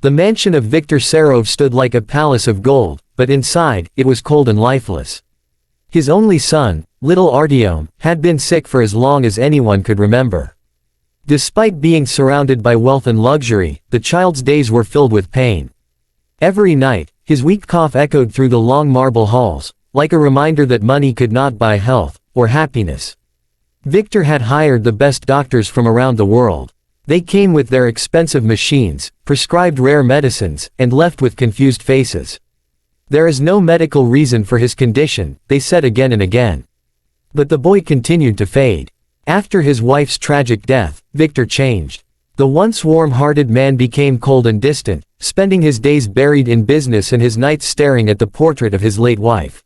The mansion of Viktor Serov stood like a palace of gold, but inside, it was cold and lifeless. His only son, little Artyom, had been sick for as long as anyone could remember. Despite being surrounded by wealth and luxury, the child's days were filled with pain. Every night, his weak cough echoed through the long marble halls, like a reminder that money could not buy health, or happiness. Viktor had hired the best doctors from around the world. They came with their expensive machines, prescribed rare medicines, and left with confused faces. There is no medical reason for his condition, they said again and again. But the boy continued to fade. After his wife's tragic death, Viktor changed. The once warm-hearted man became cold and distant, spending his days buried in business and his nights staring at the portrait of his late wife.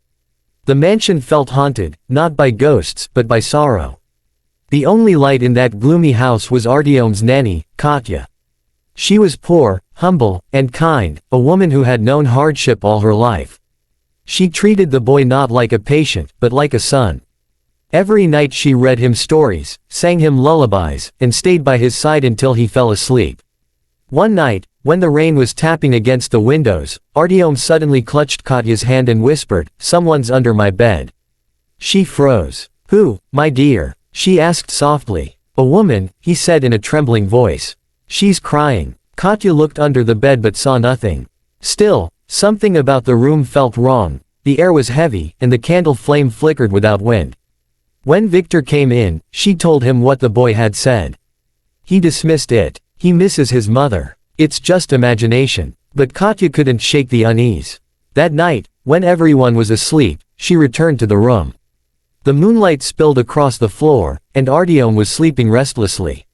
The mansion felt haunted, not by ghosts, but by sorrow. The only light in that gloomy house was Artyom's nanny, Katya. She was poor, humble, and kind, a woman who had known hardship all her life. She treated the boy not like a patient, but like a son. Every night she read him stories, sang him lullabies, and stayed by his side until he fell asleep. One night, when the rain was tapping against the windows, Artyom suddenly clutched Katya's hand and whispered, "Someone's under my bed." She froze. "Who, my dear?" she asked softly. "A woman," he said in a trembling voice. "She's crying." Katya looked under the bed but saw nothing. Still, something about the room felt wrong. The air was heavy, and the candle flame flickered without wind. When Viktor came in, she told him what the boy had said. He dismissed it. He misses his mother. It's just imagination. But Katya couldn't shake the unease. That night, when everyone was asleep, she returned to the room. The moonlight spilled across the floor, and Artyom was sleeping restlessly.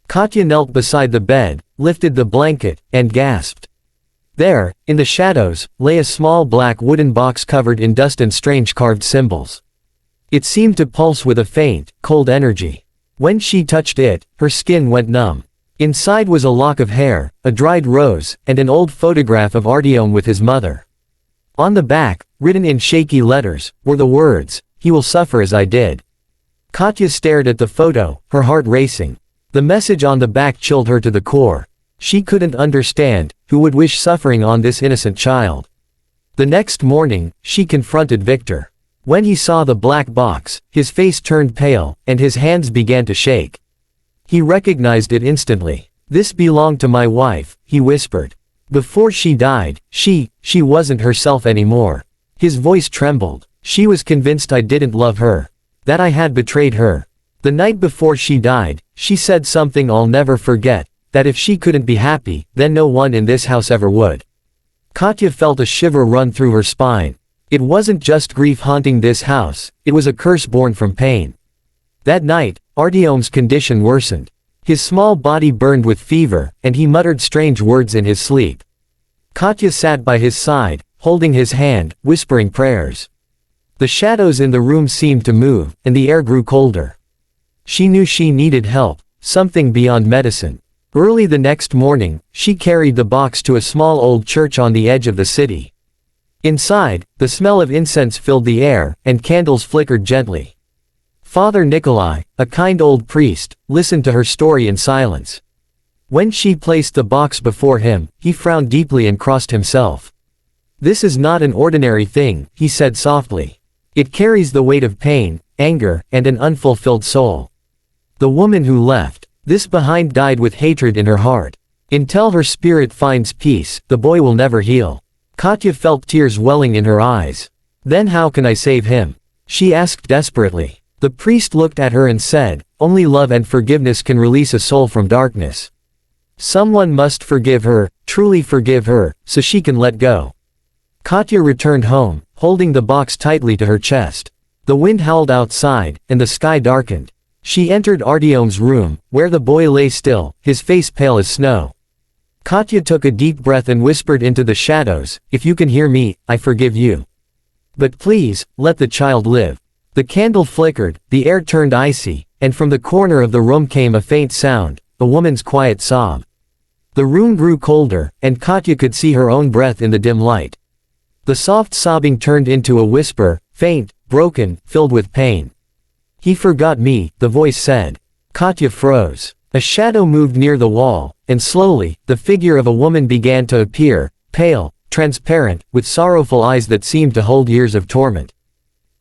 Katya knelt beside the bed, lifted the blanket, and gasped. There, in the shadows, lay a small black wooden box covered in dust and strange carved symbols. It seemed to pulse with a faint, cold energy. When she touched it, her skin went numb. Inside was a lock of hair, a dried rose, and an old photograph of Artyom with his mother. On the back, written in shaky letters, were the words, "He will suffer as I did." Katya stared at the photo, her heart racing. The message on the back chilled her to the core. She couldn't understand, who would wish suffering on this innocent child. The next morning, she confronted Viktor. When he saw the black box, his face turned pale, and his hands began to shake. He recognized it instantly. "This belonged to my wife," he whispered. "Before she died, she wasn't herself anymore." His voice trembled. "She was convinced I didn't love her. That I had betrayed her. The night before she died, she said something I'll never forget, that if she couldn't be happy, then no one in this house ever would." Katya felt a shiver run through her spine. It wasn't just grief haunting this house, it was a curse born from pain. That night, Artyom's condition worsened. His small body burned with fever, and he muttered strange words in his sleep. Katya sat by his side, holding his hand, whispering prayers. The shadows in the room seemed to move, and the air grew colder. She knew she needed help, something beyond medicine. Early the next morning, she carried the box to a small old church on the edge of the city. Inside, the smell of incense filled the air, and candles flickered gently. Father Nikolai, a kind old priest, listened to her story in silence. When she placed the box before him, he frowned deeply and crossed himself. "This is not an ordinary thing," he said softly. "It carries the weight of pain, anger, and an unfulfilled soul. The woman who left this behind died with hatred in her heart. Until her spirit finds peace, the boy will never heal." Katya felt tears welling in her eyes. "Then how can I save him?" she asked desperately. The priest looked at her and said, "Only love and forgiveness can release a soul from darkness. Someone must forgive her, truly forgive her, so she can let go." Katya returned home, holding the box tightly to her chest. The wind howled outside, and the sky darkened. She entered Artyom's room, where the boy lay still, his face pale as snow. Katya took a deep breath and whispered into the shadows, "If you can hear me, I forgive you. But please, let the child live." The candle flickered, the air turned icy, and from the corner of the room came a faint sound, a woman's quiet sob. The room grew colder, and Katya could see her own breath in the dim light. The soft sobbing turned into a whisper, faint, broken, filled with pain. "He forgot me," the voice said. Katya froze. A shadow moved near the wall, and slowly, the figure of a woman began to appear, pale, transparent, with sorrowful eyes that seemed to hold years of torment.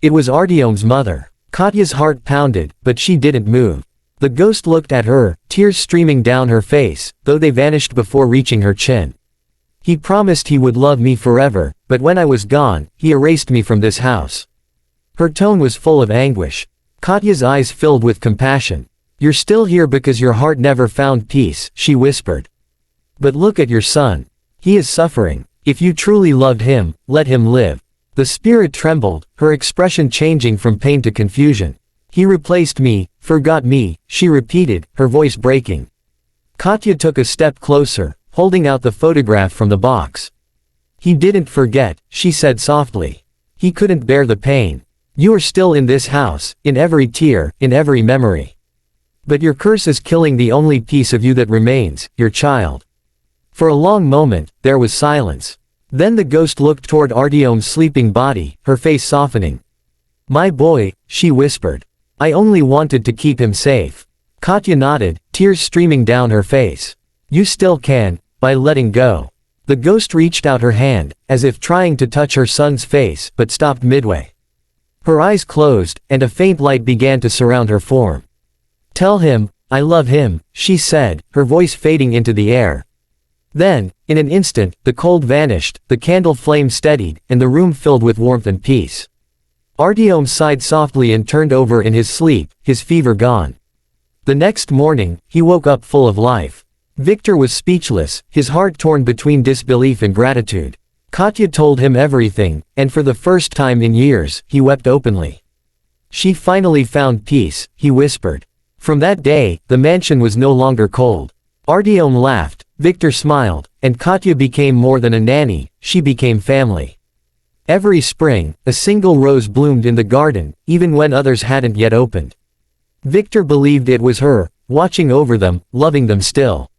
It was Artyom's mother. Katya's heart pounded, but she didn't move. The ghost looked at her, tears streaming down her face, though they vanished before reaching her chin. He promised he would love me forever, but when I was gone, he erased me from this house. Her tone was full of anguish. Katya's eyes filled with compassion. You're still here because your heart never found peace, she whispered. But look at your son. He is suffering. If you truly loved him, let him live. The spirit trembled, her expression changing from pain to confusion. He replaced me, forgot me, she repeated, her voice breaking. Katya took a step closer, holding out the photograph from the box. He didn't forget, she said softly. He couldn't bear the pain. You are still in this house, in every tear, in every memory. But your curse is killing the only piece of you that remains, your child. For a long moment, there was silence. Then the ghost looked toward Artyom's sleeping body, her face softening. My boy, she whispered. I only wanted to keep him safe. Katya nodded, tears streaming down her face. You still can, by letting go. The ghost reached out her hand, as if trying to touch her son's face, but stopped midway. Her eyes closed, and a faint light began to surround her form. Tell him, I love him, she said, her voice fading into the air. Then, in an instant, the cold vanished, the candle flame steadied, and the room filled with warmth and peace. Artyom sighed softly and turned over in his sleep, his fever gone. The next morning, he woke up full of life. Victor was speechless, his heart torn between disbelief and gratitude. Katya told him everything, and for the first time in years, he wept openly. She finally found peace, he whispered. From that day, the mansion was no longer cold. Artyom laughed, Victor smiled, and Katya became more than a nanny, she became family. Every spring, a single rose bloomed in the garden, even when others hadn't yet opened. Victor believed it was her, watching over them, loving them still.